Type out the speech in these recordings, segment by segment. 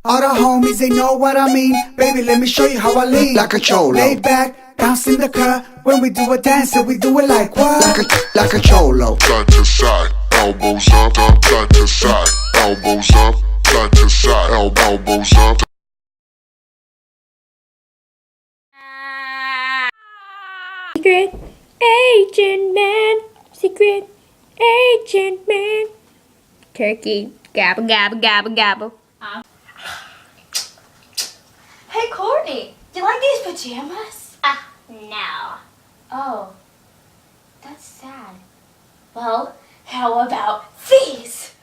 All the homies, they know what I mean. Baby, let me show you how I lean. Like a cholo. Lay back, bounce in the cut. When we do a dance, we do it like what? Like a cholo. Side to side, elbows up, side to side, elbows up, side to side, elbows up. Secret agent man, secret agent man. Turkey, gabble, gabble, gabble, gabble. Hey Courtney, do you like these pajamas? No. Oh, that's sad. Well, how about these?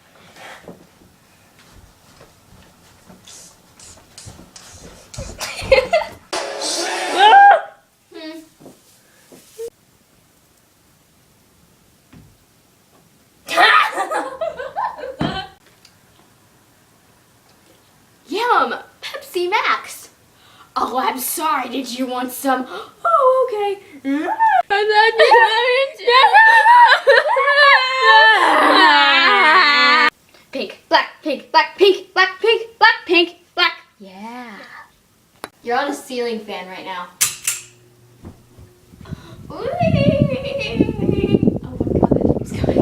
Yum! Pepsi Max! Oh, I'm sorry. Did you want some? Oh, okay. Pink, black, pink, black, pink, black, pink, black, pink, black. Yeah. You're on a ceiling fan right now. Oh my god, that keeps going.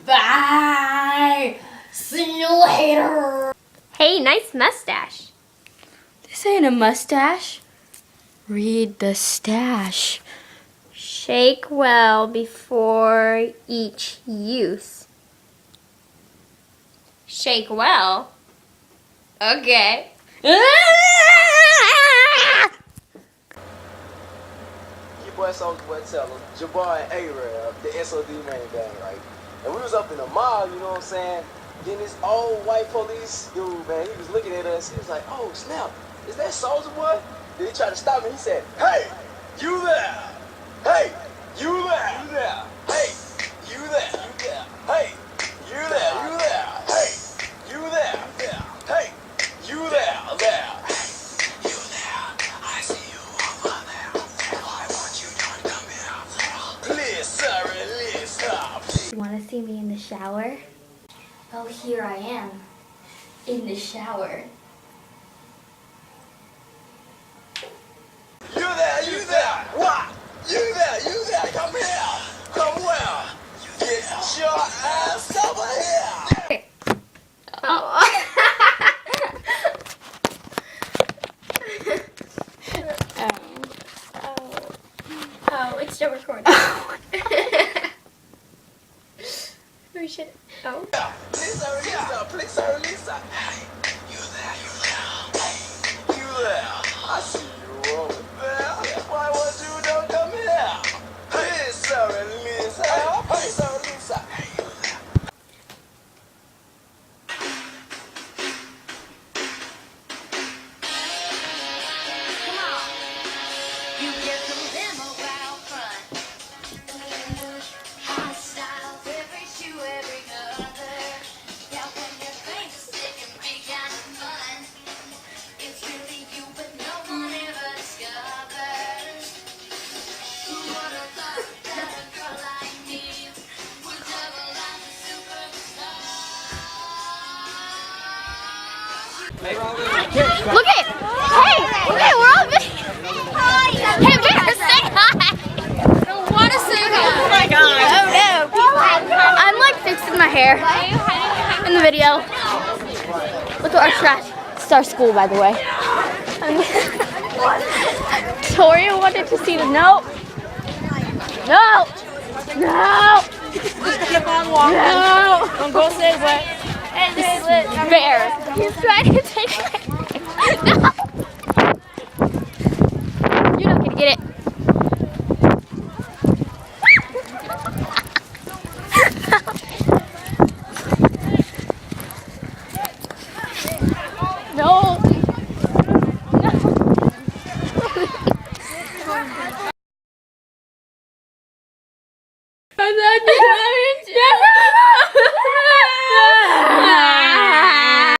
Bye! See you later! Hey, nice mustache. This ain't a mustache. Read the stash. Shake well before each use. Shake well? Okay. Your boy Soulja Boy Teller, Jabbar and A-Rab, the SOD main gang, right? And we was up in the mall, you know what I'm saying? Then this old white police dude, man, he was looking at us. He was like, oh, snap, is that Soulja Boy? Then he tried to stop me. He said, hey, you there. Hey, you there. You there. Hey, you there. You there. Hey, you there. You there. Hey, you there. There. Hey, you there. There. You there. I see you over there. Why won't you don't come here? Please, sir, release. Want to see me in the shower? Oh, here I am. In the shower. You there, you there. What? You there, come here. Come where? Get your ass over here. Oh, it's still recording. We should. Oh. Lisa, Lisa. Hey, you there. Hey, you there. I see you over there. Why won't you don't come here? Lisa, Lisa. Hey, Lisa. Hey, you there. Come on. You get the limo out front. Hot styles, every shoe, every color. Yeah, when your face it can be kind of fun. It's really you, but no one ever discovers. Who would have thought that a girl like me would double like a superstar? Look at! Hey! Hey, we're all video! Hi! Hey, Victor, say hi! I want to say hi! Oh my god! Oh no! I'm like fixing my hair in the video. Look at our trash. It's our school, by the way. Tori wanted to see the note. No! No! Just keep on walking. No! Don't go say what. This is bear. He's trying to take it. No! You're not gonna get it.